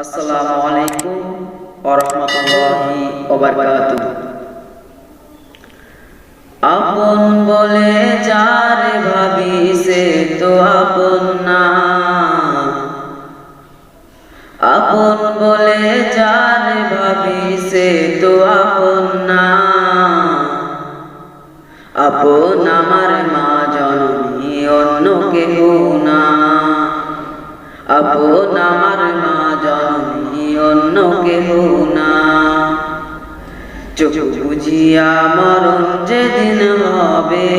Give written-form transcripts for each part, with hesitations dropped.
আসসালামু আলাইকুম ওয়া রাহমাতুল্লাহি ওয়া বারাকাতুহু। আপন বলে যারে ভাবি সে তো আপন না, আপন বলে যারে ভাবি সে তো আপন না। আপন আমার মা জননী অন্য কেহ না, আপন আমার মা জননী অন্য কেহ না। চোখ বুঝিয়া মরণ যেদিন হবে,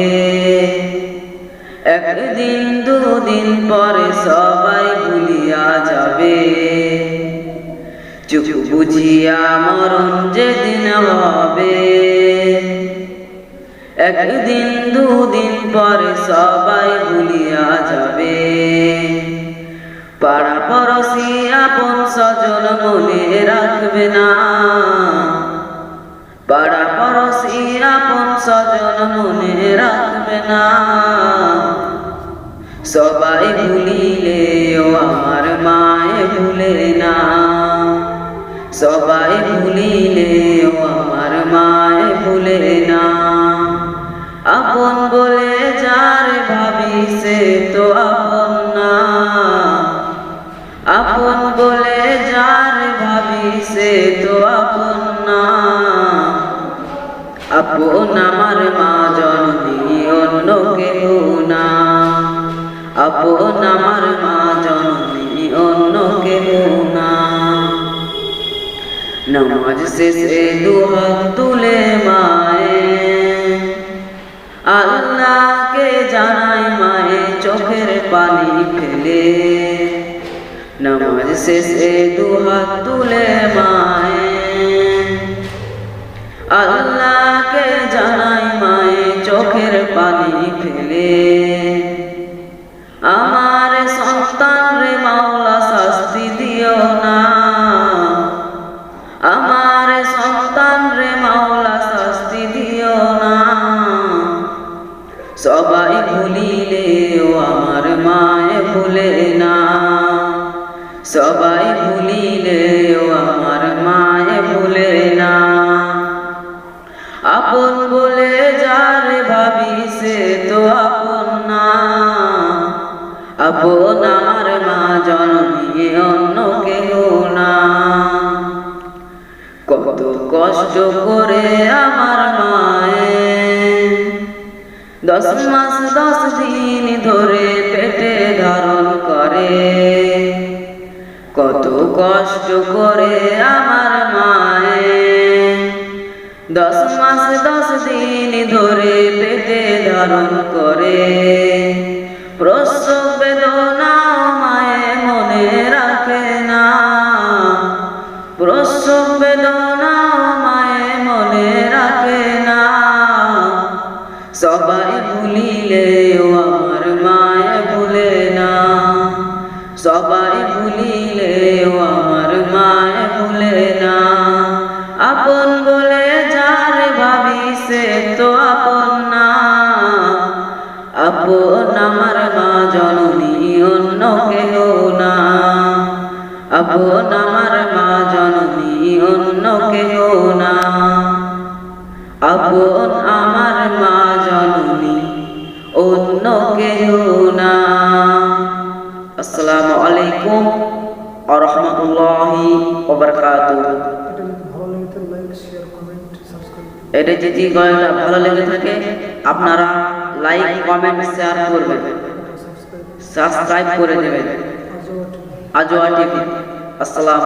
একদিন দুদিন পরে সবাই ভুলিয়া যাবে। চোখ বুঝিয়া মরণ যেদিন হবে, একদিন দুদিন পরে সবাই ভুলিয়া যাবে। পাড়া পড়শি আপন স্বজন মনে রাখবে না, পাড়া পড়শি আপন স্বজন মনে রাখবে না। সবাই ভুলিলেও আমার মায়ে ভুলে না, সবাই ভুলিলেও আমার মায়ে ভুলে না। আপন বলে যারে ভাবি সে তো আপন না, আপন বলে যারে ভাবি সে তো আপন না। আপন আমার মা জননী অন্য কেহ না, আপন আমার মা জননী অন্য কেহ না। নামাজ শেষে দুহাত তুলে মায়ে আল্লাহকে জানাই মায়ে চোখের পানি ফেলে। নামাজ শেষে দুহাত তুলে মায়ে আল্লাহকে জানাই মায়ে চোখের পানি ফেলে। আমার সন্তান রে মাওলা শাস্তি দিও না, আমার সন্তান রে মাওলা শাস্তি দিও না। সবাই ভুলিলেও আমার মায়ে ভুলে না, সবাই ভুলিলেও আমার মায়ে ভুলে না। আপন বলে যারে ভাবি সে তো আপন না, আপন আমার মা জননী অন্য কেহ না। কত কষ্ট করে আমার মায়ে 10 মাস 10 দিন ধরে পেটে ধারণ করে। কত কষ্ট করে আমার মায়ে 10 মাস 10 দিন ধরে পেটে ধারণ করে। প্রসব বেদনা মায়ে মনে রাখে না, প্রসব বেদনা মায়ে মনে রাখে না। সবাই ভুলিলেও আমার মায়ে ভুলে না, সবাই ভুলিলেও আমার মায়ে ভুলে না। আপন বলে যারে ভাবি সে তো আপন না, আপন আমার মা জননী অন্য কেহ না, আপন আমার মা জননী অন্য কেহ না, আপন আমার মা জননী অন্য কেহ না। আসসালামু আলাইকুম ওয়া রাহমাতুল্লাহি ওয়া বারাকাতুহু। এটা যদি ভালো লেগে থাকে আপনারা লাইক কমেন্ট শেয়ার করবেন, সাবস্ক্রাইব করে দেবেন। Ajwa TV. আসসালাম।